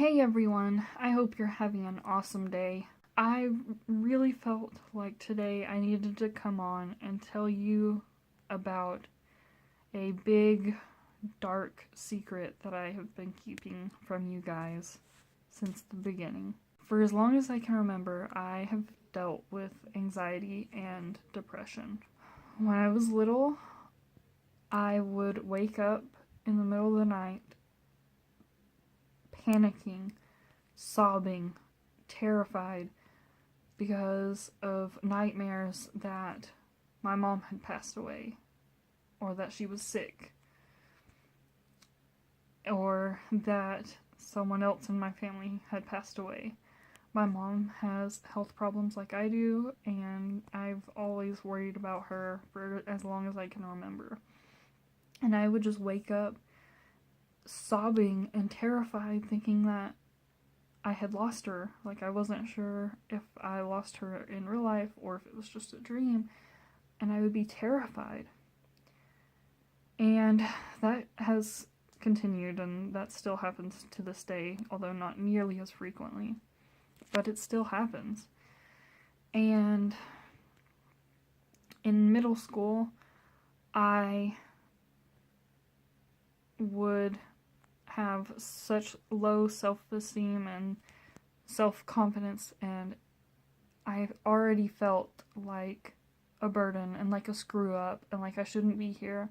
Hey everyone, I hope you're having an awesome day. I really felt like today I needed to come on and tell you about a big, dark secret that I have been keeping from you guys since the beginning. For as long as I can remember, I have dealt with anxiety and depression. When I was little, I would wake up in the middle of the night panicking, sobbing, terrified because of nightmares that my mom had passed away, or that she was sick, or that someone else in my family had passed away. My mom has health problems like I do, and I've always worried about her for as long as I can remember. And I would just wake up sobbing and terrified, thinking that I had lost her. Like, I wasn't sure if I lost her in real life or if it was just a dream, and I would be terrified. And that has continued, and that still happens to this day, although not nearly as frequently. But it still happens. And in middle school, I would have such low self-esteem and self-confidence, and I already felt like a burden and like a screw up and like I shouldn't be here.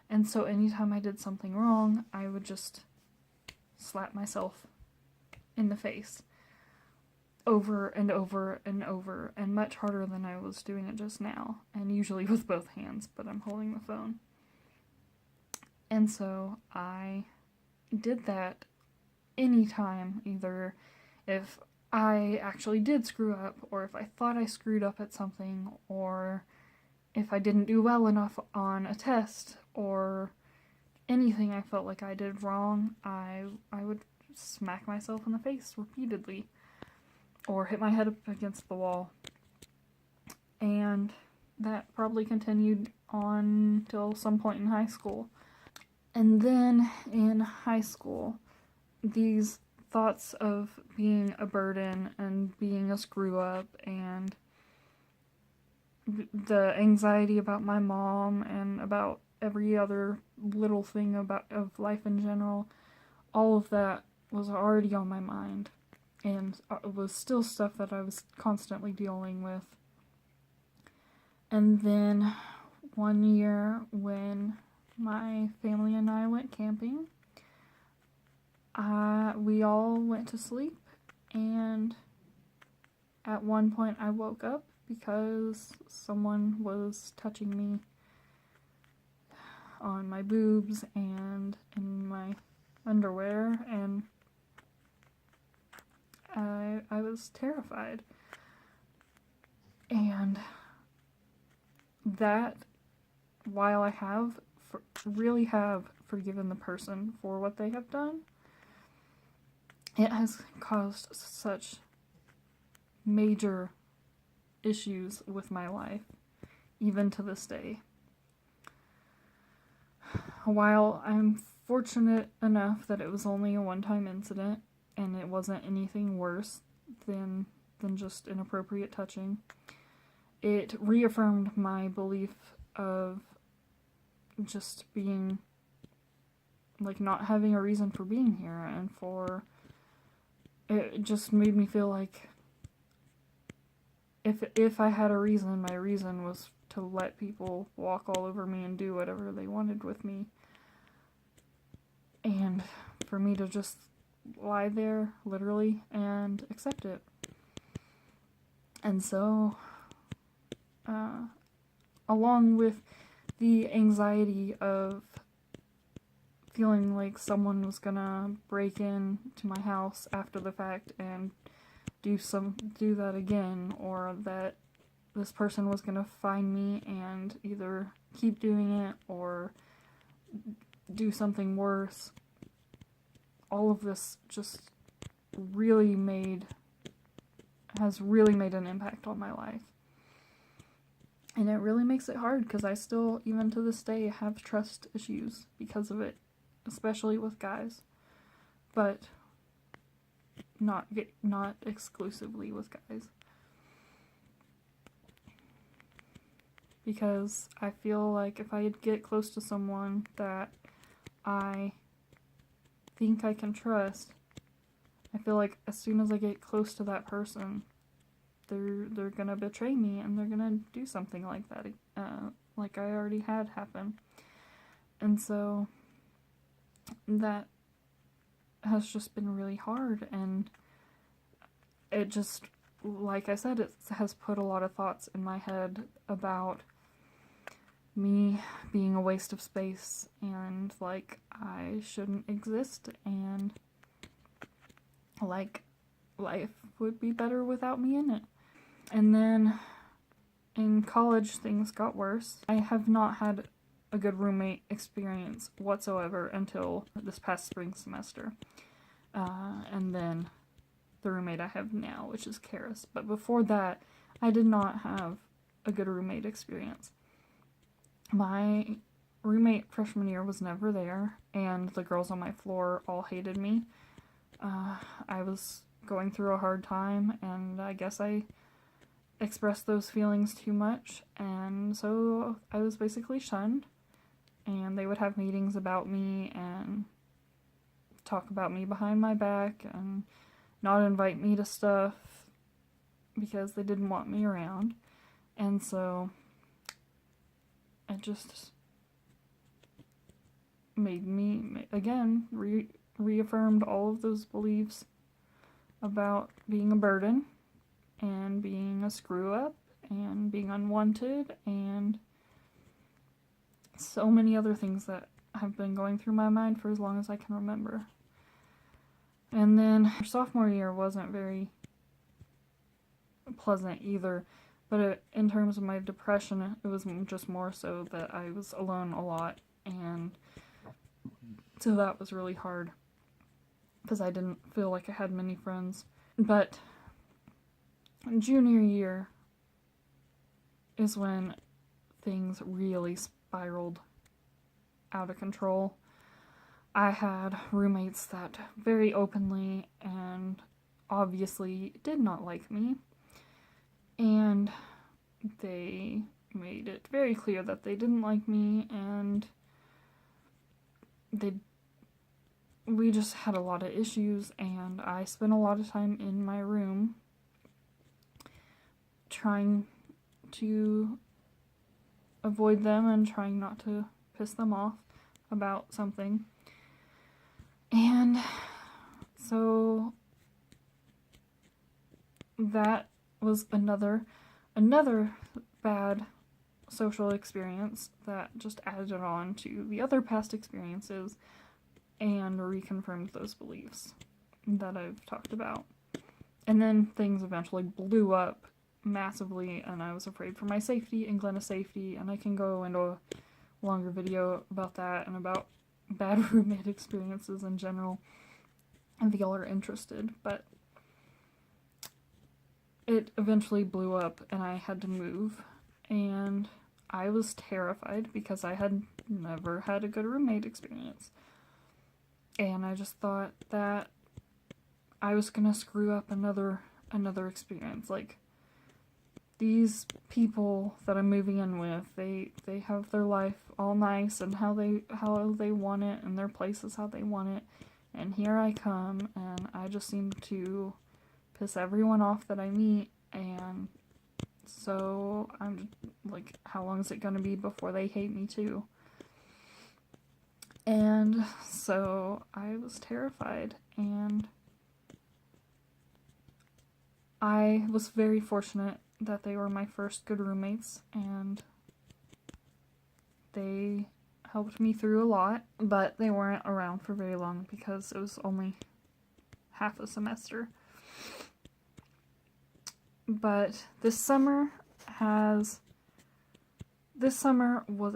And so anytime I did something wrong, I would just slap myself in the face over and over and over, and much harder than I was doing it just now, and usually with both hands, but I'm holding the phone. And so I did that anytime, either if I actually did screw up, or if I thought I screwed up at something, or if I didn't do well enough on a test, or anything I felt like I did wrong, I would smack myself in the face repeatedly, or hit my head up against the wall. And that probably continued on till some point in high school. And then in high school, these thoughts of being a burden and being a screw up, and the anxiety about my mom and about every other little thing of life in general, all of that was already on my mind, and it was still stuff that I was constantly dealing with. And then one year when my family and I went camping, we all went to sleep, and at one point I woke up because someone was touching me on my boobs and in my underwear, and I was terrified. And that, while I really have forgiven the person for what they have done, it has caused such major issues with my life, even to this day. While I'm fortunate enough that it was only a one-time incident, and it wasn't anything worse than just inappropriate touching, it reaffirmed my belief of just being, like, not having a reason for being here, and it just made me feel like if I had a reason, my reason was to let people walk all over me and do whatever they wanted with me, and for me to just lie there, literally, and accept it. And so, along with the anxiety of feeling like someone was gonna break in to my house after the fact and do that again, or that this person was gonna find me and either keep doing it or do something worse, all of this just has really made an impact on my life. And it really makes it hard, because I still, even to this day, have trust issues because of it, especially with guys. But not exclusively with guys. Because I feel like if I get close to someone that I think I can trust, I feel like as soon as I get close to that person, they're gonna betray me and they're gonna do something like that, like I already had happen. And so that has just been really hard, and it just, like I said, it has put a lot of thoughts in my head about me being a waste of space, and like I shouldn't exist, and like life would be better without me in it. And then in college things got worse. I have not had a good roommate experience whatsoever until this past spring semester. And then the roommate I have now, which is Karis. But before that, I did not have a good roommate experience. My roommate freshman year was never there, and the girls on my floor all hated me. I was going through a hard time, and I guess I expressed those feelings too much, and so I was basically shunned. And they would have meetings about me and talk about me behind my back and not invite me to stuff because they didn't want me around. And so it just made me, again, reaffirmed all of those beliefs about being a burden and being a screw up and being unwanted and so many other things that have been going through my mind for as long as I can remember. And then sophomore year wasn't very pleasant either, but in terms of my depression, it was just more so that I was alone a lot, and so that was really hard because I didn't feel like I had many friends. But junior year is when things really spiraled out of control. I had roommates that very openly and obviously did not like me, and they made it very clear that they didn't like me, and we just had a lot of issues, and I spent a lot of time in my room trying to avoid them and trying not to piss them off about something. And so that was another bad social experience that just added on to the other past experiences and reconfirmed those beliefs that I've talked about. And then things eventually blew up massively, and I was afraid for my safety and Glenna's safety, and I can go into a longer video about that and about bad roommate experiences in general if y'all are interested. But it eventually blew up and I had to move, and I was terrified because I had never had a good roommate experience, and I just thought that I was gonna screw up another experience. Like, these people that I'm moving in with, they have their life all nice and how they want it, and their place is how they want it, and here I come and I just seem to piss everyone off that I meet, and so I'm like, how long is it gonna be before they hate me too? And so I was terrified, and I was very fortunate that they were my first good roommates, and they helped me through a lot, but they weren't around for very long because it was only half a semester. But this summer was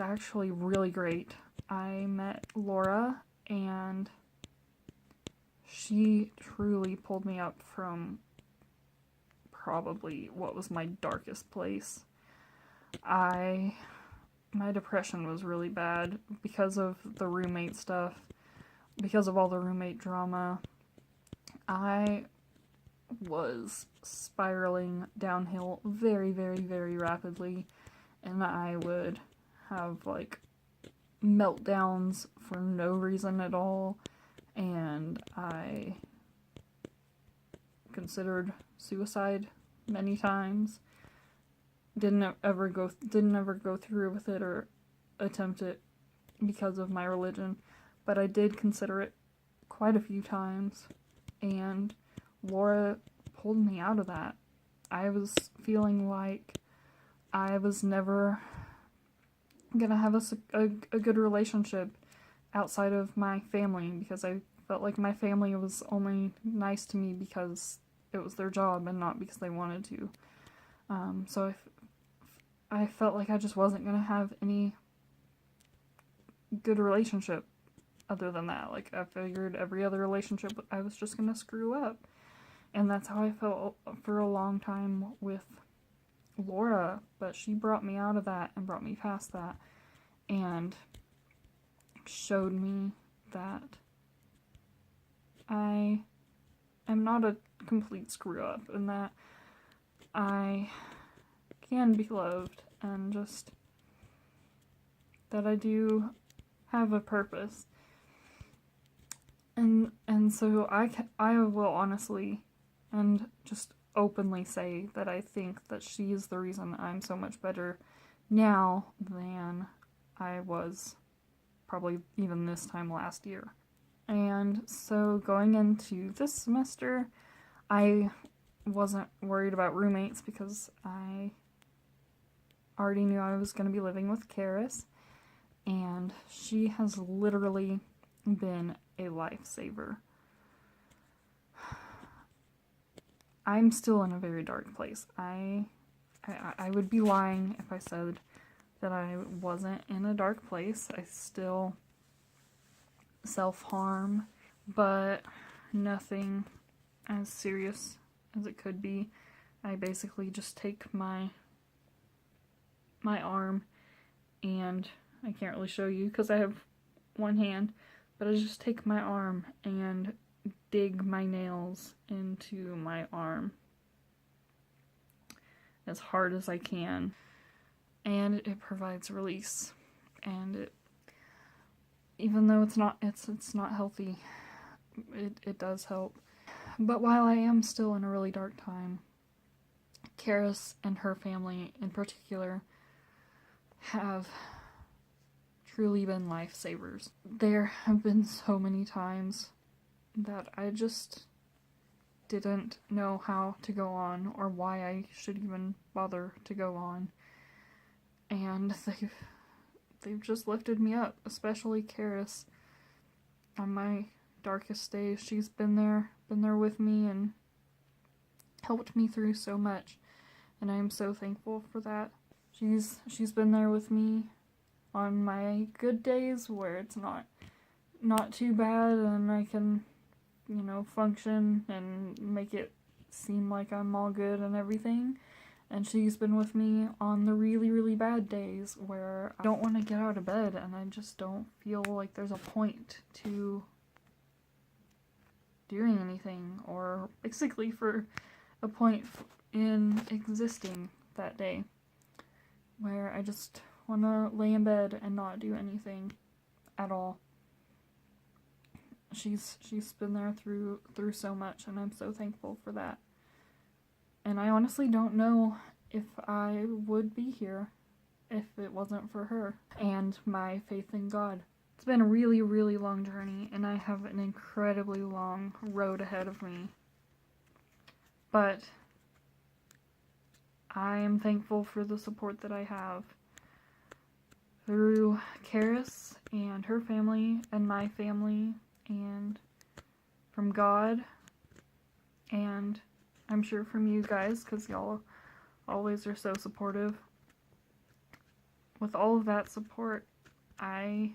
actually really great. I met Laura, and she truly pulled me up from probably what was my darkest place. My depression was really bad because of the roommate stuff, because of all the roommate drama. I was spiraling downhill very, very, very rapidly, and I would have like meltdowns for no reason at all, and I considered suicide many times. Didn't ever go through with it or attempt it because of my religion, but I did consider it quite a few times, and Laura pulled me out of that. I was feeling like I was never gonna have a good relationship outside of my family, because I felt like my family was only nice to me because it was their job and not because they wanted to. So I felt like I just wasn't gonna have any good relationship other than that. Like, I figured every other relationship I was just gonna screw up. And that's how I felt for a long time with Laura, but she brought me out of that and brought me past that and showed me that I am not a complete screw up and that I can be loved, and just that I do have a purpose. And so I will honestly and just openly say that I think that she is the reason I'm so much better now than I was probably even this time last year. And so going into this semester, I wasn't worried about roommates because I already knew I was going to be living with Karis, and she has literally been a lifesaver. I'm still in a very dark place. I would be lying if I said that I wasn't in a dark place. I still self-harm, but nothing as serious as it could be. I basically just take my arm, and I can't really show you because I have one hand, but I just take my arm and dig my nails into my arm as hard as I can, and it provides release. And it, even though it's not healthy, it does help. But while I am still in a really dark time, Karis and her family in particular have truly been lifesavers. There have been so many times that I just didn't know how to go on or why I should even bother to go on. And they've just lifted me up, especially Karis. On my darkest days, she's been there with me and helped me through so much, and I am so thankful for that. She's been there with me on my good days where it's not too bad and I can, function and make it seem like I'm all good and everything. And she's been with me on the really, really bad days where I don't want to get out of bed and I just don't feel like there's a point to doing anything, or basically for a point in existing that day, where I just want to lay in bed and not do anything at all. She's been there through so much, and I'm so thankful for that. And I honestly don't know if I would be here if it wasn't for her and my faith in God. It's been a really, really long journey, and I have an incredibly long road ahead of me. But I am thankful for the support that I have through Karis and her family and my family, and from God, and I'm sure from you guys, because y'all always are so supportive. With all of that support, I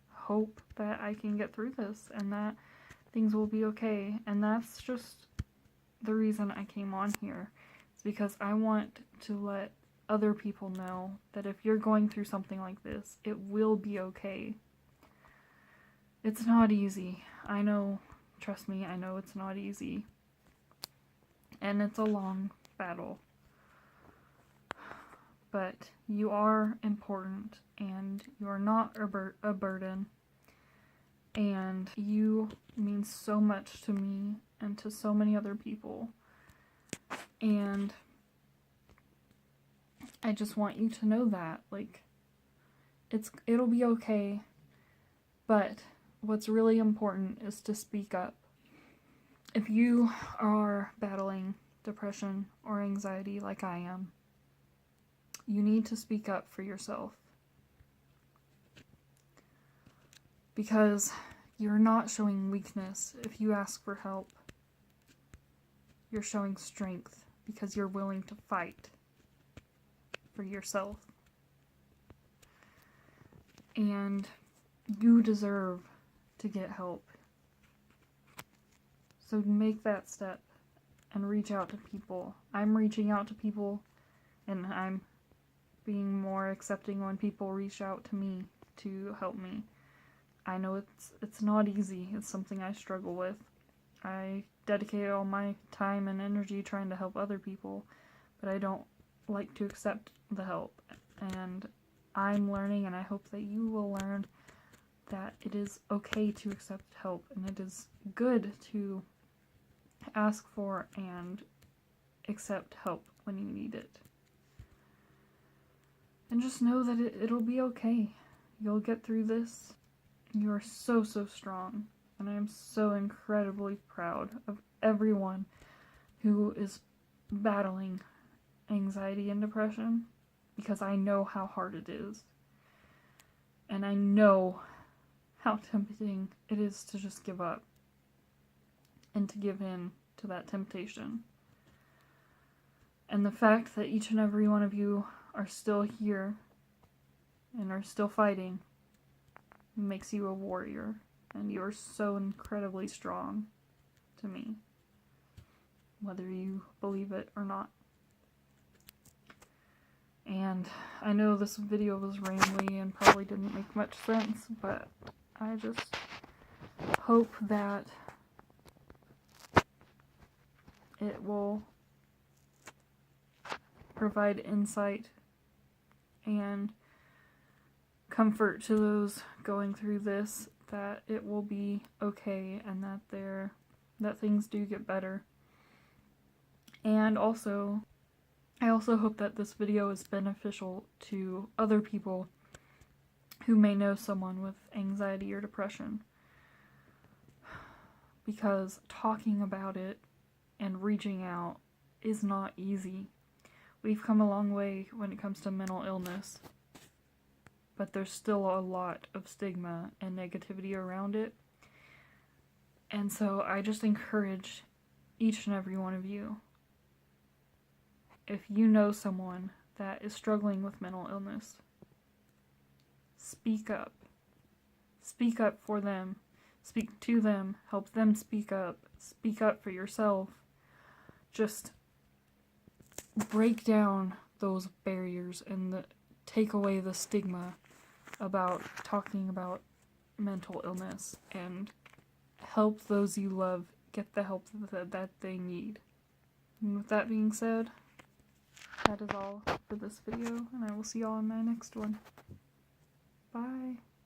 hope that I can get through this and that things will be okay. And that's just the reason I came on here. It's because I want to let other people know that if you're going through something like this, it will be okay. It's not easy. I know, trust me, I know it's not easy. and it's a long battle. But you are important, and you are not a burden, and you mean so much to me and to so many other people, and I just want you to know that, like, it'll be okay, but what's really important is to speak up. If you are battling depression or anxiety like I am, you need to speak up for yourself. Because you're not showing weakness if you ask for help. You're showing strength because you're willing to fight for yourself. And you deserve to get help. So make that step and reach out to people. I'm reaching out to people, and I'm being more accepting when people reach out to me to help me. I know it's not easy. It's something I struggle with. I dedicate all my time and energy trying to help other people, but I don't like to accept the help. And I'm learning, and I hope that you will learn, that it is okay to accept help, and it is good to ask for and accept help when you need it. And just know that it'll be okay. You'll get through this. You are so, so strong. And I am so incredibly proud of everyone who is battling anxiety and depression, because I know how hard it is. And I know how tempting it is to just give up and to give in to that temptation. And the fact that each and every one of you are still here and are still fighting makes you a warrior, and you are so incredibly strong to me, whether you believe it or not. And I know this video was rambly and probably didn't make much sense, but I just hope that it will provide insight and comfort to those going through this, that it will be okay, and that things do get better. And also, I also hope that this video is beneficial to other people who may know someone with anxiety or depression, because talking about it and reaching out is not easy. We've come a long way when it comes to mental illness, but there's still a lot of stigma and negativity around it. And so I just encourage each and every one of you, if you know someone that is struggling with mental illness, speak up. Speak up for them. Speak to them. Help them speak up. Speak up for yourself. Just break down those barriers and take away the stigma about talking about mental illness, and help those you love get the help that they need. And with that being said, that is all for this video, and I will see y'all in my next one. Bye.